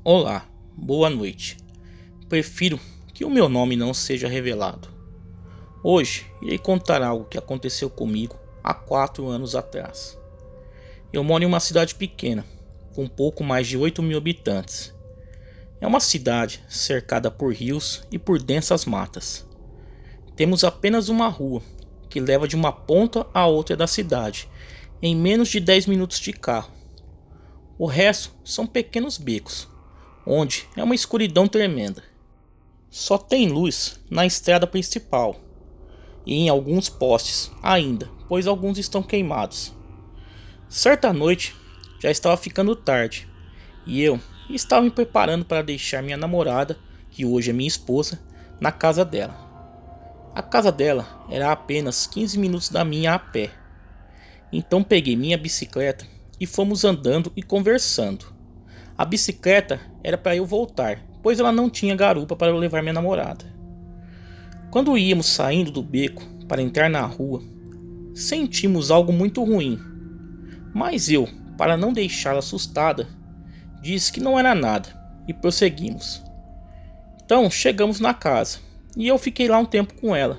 Olá, boa noite. Prefiro que o meu nome não seja revelado. Hoje irei contar algo que aconteceu comigo há 4 anos atrás. Eu moro em uma cidade pequena, com pouco mais de 8.000 habitantes. É uma cidade cercada por rios e por densas matas. Temos apenas uma rua que leva de uma ponta a outra da cidade, em menos de 10 minutos de carro. O resto são pequenos becos, onde é uma escuridão tremenda. Só tem luz na estrada principal e em alguns postes ainda, pois alguns estão queimados. Certa noite já estava ficando tarde e eu estava me preparando para deixar minha namorada, que hoje é minha esposa, na casa dela. A casa dela era a apenas 15 minutos da minha a pé. Então peguei minha bicicleta e fomos andando e conversando. A bicicleta era para eu voltar, pois ela não tinha garupa para eu levar minha namorada. Quando íamos saindo do beco para entrar na rua, sentimos algo muito ruim. Mas eu, para não deixá-la assustada, disse que não era nada e prosseguimos. Então chegamos na casa e eu fiquei lá um tempo com ela.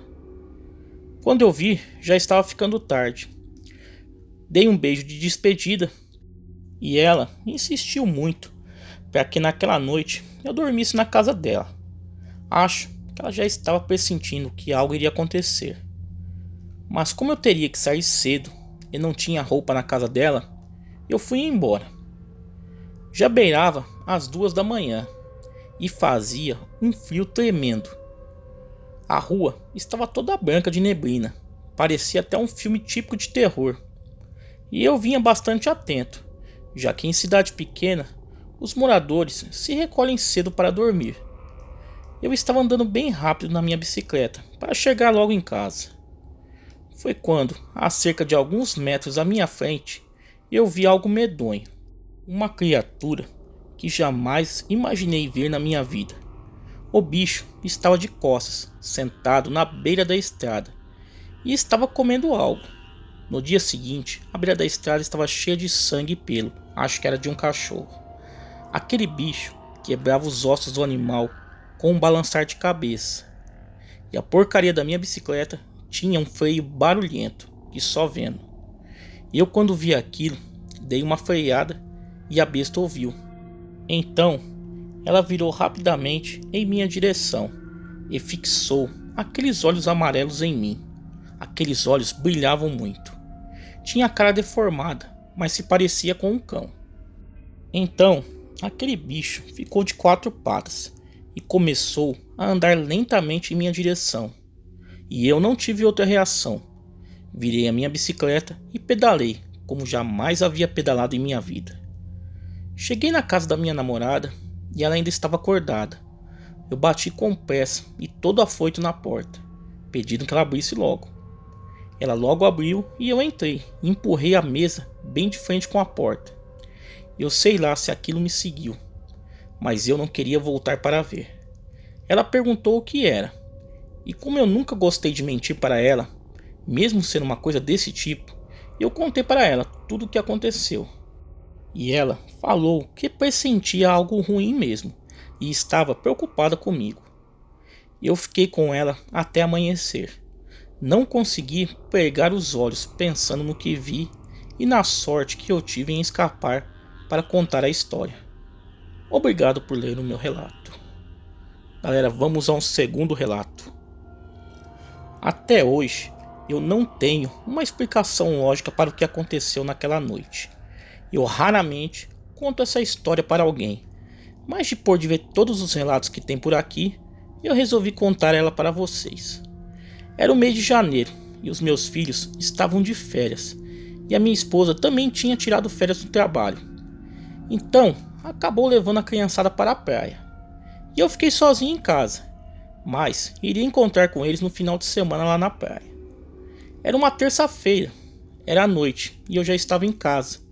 Quando eu vi, já estava ficando tarde. Dei um beijo de despedida e ela insistiu muito para que naquela noite eu dormisse na casa dela. Acho que ela já estava pressentindo que algo iria acontecer. Mas como eu teria que sair cedo e não tinha roupa na casa dela, eu fui embora. Já beirava as 2 da manhã e fazia um frio tremendo. A rua estava toda branca de neblina, parecia até um filme típico de terror. E eu vinha bastante atento, já que em cidade pequena os moradores se recolhem cedo para dormir. Eu estava andando bem rápido na minha bicicleta para chegar logo em casa. Foi quando, a cerca de alguns metros à minha frente, eu vi algo medonho. Uma criatura que jamais imaginei ver na minha vida. O bicho estava de costas, sentado na beira da estrada, e estava comendo algo. No dia seguinte, a beira da estrada estava cheia de sangue e pelo, acho que era de um cachorro. Aquele bicho quebrava os ossos do animal com um balançar de cabeça. E a porcaria da minha bicicleta tinha um freio barulhento, que só vendo. Eu, quando vi aquilo, dei uma freada e a besta ouviu. Então, ela virou rapidamente em minha direção e fixou aqueles olhos amarelos em mim. Aqueles olhos brilhavam muito. Tinha a cara deformada, mas se parecia com um cão. Então, aquele bicho ficou de 4 patas e começou a andar lentamente em minha direção. E eu não tive outra reação. Virei a minha bicicleta e pedalei como jamais havia pedalado em minha vida. Cheguei na casa da minha namorada e ela ainda estava acordada. Eu bati com pressa e todo afoito na porta, pedindo que ela abrisse logo. Ela logo abriu e eu entrei e empurrei a mesa bem de frente com a porta. Eu sei lá se aquilo me seguiu, mas eu não queria voltar para ver. Ela perguntou o que era, e como eu nunca gostei de mentir para ela, mesmo sendo uma coisa desse tipo, eu contei para ela tudo o que aconteceu. E ela falou que pressentia algo ruim mesmo e estava preocupada comigo. Eu fiquei com ela até amanhecer. Não consegui pregar os olhos pensando no que vi e na sorte que eu tive em escapar para contar a história. Obrigado por ler o meu relato. Galera, vamos a um segundo relato. Até hoje, eu não tenho uma explicação lógica para o que aconteceu naquela noite. Eu raramente conto essa história para alguém, mas depois de ver todos os relatos que tem por aqui, eu resolvi contar ela para vocês. Era o mês de janeiro e os meus filhos estavam de férias, e a minha esposa também tinha tirado férias do trabalho. Então, acabou levando a criançada para a praia. E eu fiquei sozinho em casa, mas iria encontrar com eles no final de semana lá na praia. Era uma terça-feira, era à noite e eu já estava em casa,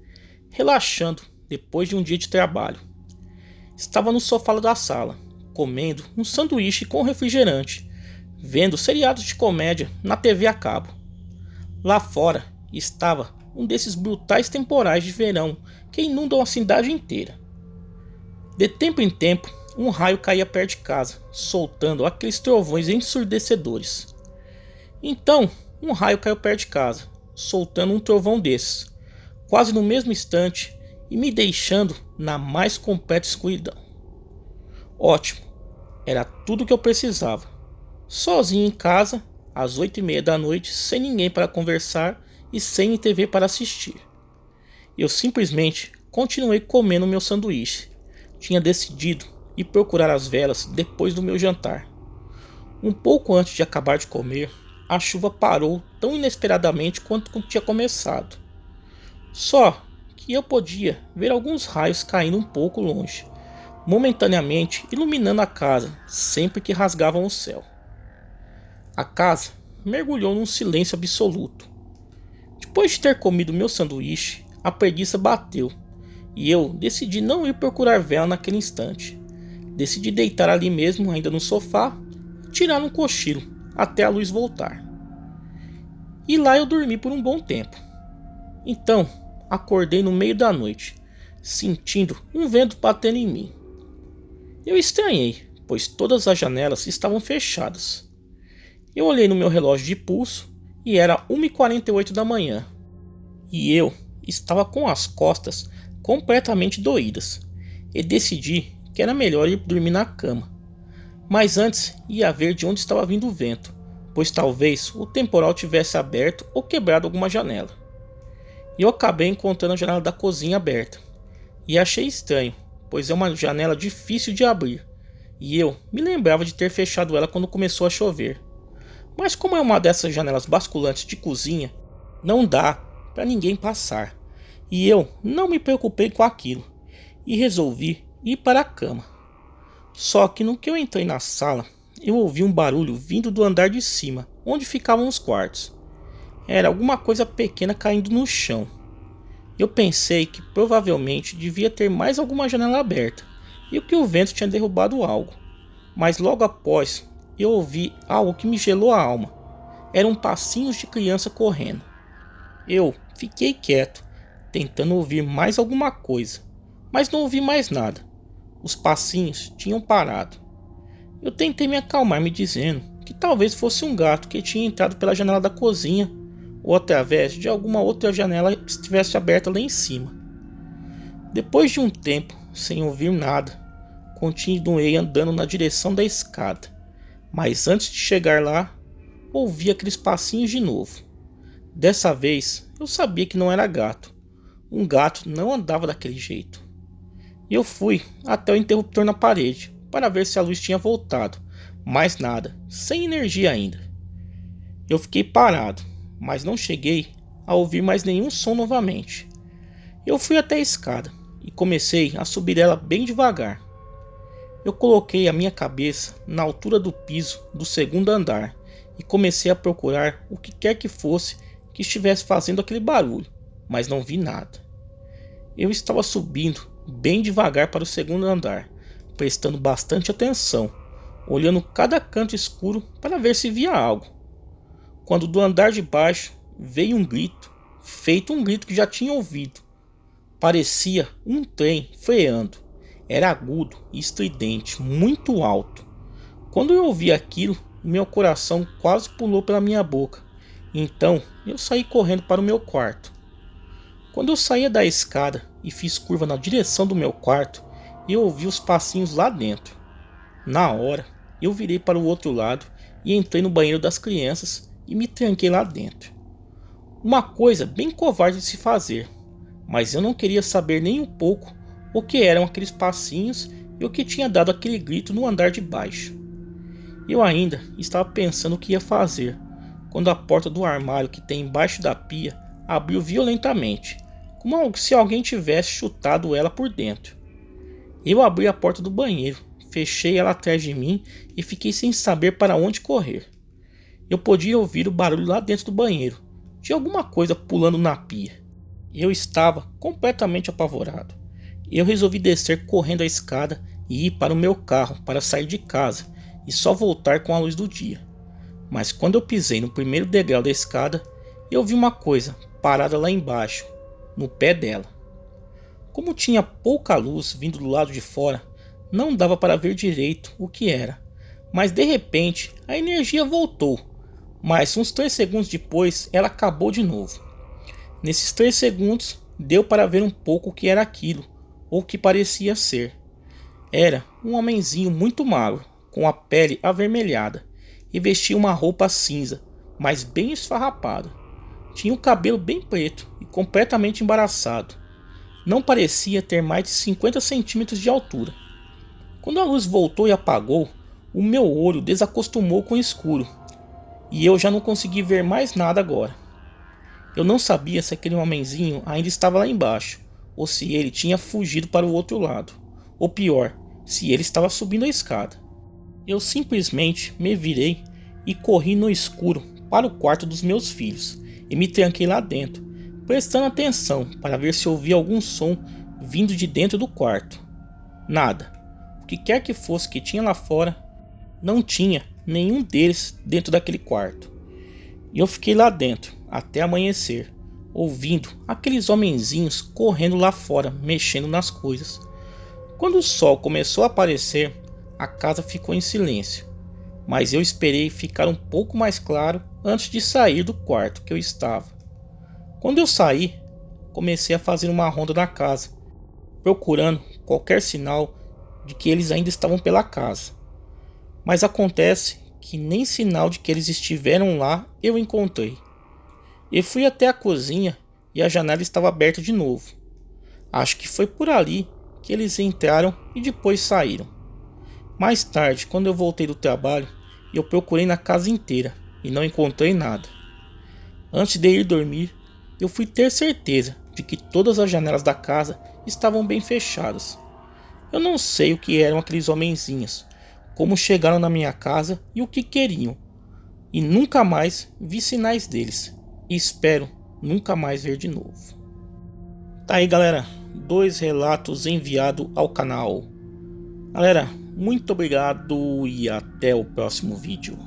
relaxando depois de um dia de trabalho. Estava no sofá da sala, comendo um sanduíche com refrigerante, vendo seriados de comédia na TV a cabo. Lá fora estava um desses brutais temporais de verão que inundam a cidade inteira. De tempo em tempo, um raio caía perto de casa, soltando aqueles trovões ensurdecedores. Então, um raio caiu perto de casa, soltando um trovão desses, quase no mesmo instante, e me deixando na mais completa escuridão. Ótimo, era tudo o que eu precisava. Sozinho em casa, às 8h30 da noite, sem ninguém para conversar e sem TV para assistir. Eu simplesmente continuei comendo meu sanduíche. Tinha decidido ir procurar as velas depois do meu jantar. Um pouco antes de acabar de comer, a chuva parou tão inesperadamente quanto tinha começado. Só que eu podia ver alguns raios caindo um pouco longe, momentaneamente iluminando a casa sempre que rasgavam o céu. A casa mergulhou num silêncio absoluto. Depois de ter comido meu sanduíche, a preguiça bateu e eu decidi não ir procurar vela naquele instante. Decidi deitar ali mesmo, ainda no sofá, e tirar um cochilo até a luz voltar. E lá eu dormi por um bom tempo. Então, acordei no meio da noite, sentindo um vento batendo em mim. Eu estranhei, pois todas as janelas estavam fechadas. Eu olhei no meu relógio de pulso e era 1h48 da manhã. E eu estava com as costas completamente doídas e decidi que era melhor ir dormir na cama. Mas antes ia ver de onde estava vindo o vento, pois talvez o temporal tivesse aberto ou quebrado alguma janela. Eu acabei encontrando a janela da cozinha aberta e achei estranho, pois é uma janela difícil de abrir e eu me lembrava de ter fechado ela quando começou a chover. Mas como é uma dessas janelas basculantes de cozinha, não dá para ninguém passar. E eu não me preocupei com aquilo e resolvi ir para a cama. Só que no que eu entrei na sala, eu ouvi um barulho vindo do andar de cima, onde ficavam os quartos. Era alguma coisa pequena caindo no chão. Eu pensei que provavelmente devia ter mais alguma janela aberta e que o vento tinha derrubado algo. Mas logo após, eu ouvi algo que me gelou a alma. Eram passinhos de criança correndo. Eu fiquei quieto, tentando ouvir mais alguma coisa, mas não ouvi mais nada. Os passinhos tinham parado. Eu tentei me acalmar, me dizendo que talvez fosse um gato que tinha entrado pela janela da cozinha ou através de alguma outra janela que estivesse aberta lá em cima. Depois de um tempo sem ouvir nada, continuei andando na direção da escada, mas antes de chegar lá, ouvi aqueles passinhos de novo. Dessa vez eu sabia que não era gato. Um gato não andava daquele jeito. Eu fui até o interruptor na parede para ver se a luz tinha voltado, mas nada, sem energia ainda. Eu fiquei parado, mas não cheguei a ouvir mais nenhum som novamente. Eu fui até a escada e comecei a subir ela bem devagar. Eu coloquei a minha cabeça na altura do piso do segundo andar e comecei a procurar o que quer que fosse que estivesse fazendo aquele barulho, mas não vi nada. Eu estava subindo bem devagar para o segundo andar, prestando bastante atenção, olhando cada canto escuro para ver se via algo. Quando do andar de baixo veio um grito, feito um grito que já tinha ouvido. Parecia um trem freando. Era agudo e estridente, muito alto. Quando eu ouvi aquilo, meu coração quase pulou pela minha boca. Então eu saí correndo para o meu quarto. Quando eu saía da escada e fiz curva na direção do meu quarto, eu ouvi os passinhos lá dentro. Na hora, eu virei para o outro lado e entrei no banheiro das crianças e me tranquei lá dentro. Uma coisa bem covarde de se fazer, mas eu não queria saber nem um pouco o que eram aqueles passinhos e o que tinha dado aquele grito no andar de baixo. Eu ainda estava pensando o que ia fazer, quando a porta do armário que tem embaixo da pia abriu violentamente, como se alguém tivesse chutado ela por dentro. Eu abri a porta do banheiro, fechei ela atrás de mim e fiquei sem saber para onde correr. Eu podia ouvir o barulho lá dentro do banheiro, de alguma coisa pulando na pia. Eu estava completamente apavorado. Eu resolvi descer correndo a escada e ir para o meu carro para sair de casa e só voltar com a luz do dia. Mas quando eu pisei no primeiro degrau da escada, eu vi uma coisa parada lá embaixo, no pé dela. Como tinha pouca luz vindo do lado de fora, não dava para ver direito o que era. Mas de repente a energia voltou, mas uns 3 segundos depois ela acabou de novo. Nesses 3 segundos deu para ver um pouco o que era aquilo, ou o que parecia ser. Era um homenzinho muito magro, com a pele avermelhada, e vestia uma roupa cinza, mas bem esfarrapada. Tinha o cabelo bem preto e completamente embaraçado. Não parecia ter mais de 50 centímetros de altura. Quando a luz voltou e apagou, o meu olho desacostumou com o escuro, e eu já não consegui ver mais nada agora. Eu não sabia se aquele homenzinho ainda estava lá embaixo, ou se ele tinha fugido para o outro lado, ou pior, se ele estava subindo a escada. Eu simplesmente me virei e corri no escuro para o quarto dos meus filhos e me tranquei lá dentro, prestando atenção para ver se ouvia algum som vindo de dentro do quarto. Nada. O que quer que fosse que tinha lá fora, não tinha nenhum deles dentro daquele quarto. E eu fiquei lá dentro até amanhecer, ouvindo aqueles homenzinhos correndo lá fora, mexendo nas coisas. Quando o sol começou a aparecer, a casa ficou em silêncio, mas eu esperei ficar um pouco mais claro antes de sair do quarto que eu estava. Quando eu saí, comecei a fazer uma ronda na casa, procurando qualquer sinal de que eles ainda estavam pela casa. Mas acontece que nem sinal de que eles estiveram lá eu encontrei. Eu fui até a cozinha e a janela estava aberta de novo. Acho que foi por ali que eles entraram e depois saíram. Mais tarde, quando eu voltei do trabalho, eu procurei na casa inteira e não encontrei nada. Antes de ir dormir, eu fui ter certeza de que todas as janelas da casa estavam bem fechadas. Eu não sei o que eram aqueles homenzinhos, como chegaram na minha casa e o que queriam. E nunca mais vi sinais deles. E espero nunca mais ver de novo. Tá aí, galera, 2 relatos enviados ao canal. Galera, muito obrigado e até o próximo vídeo.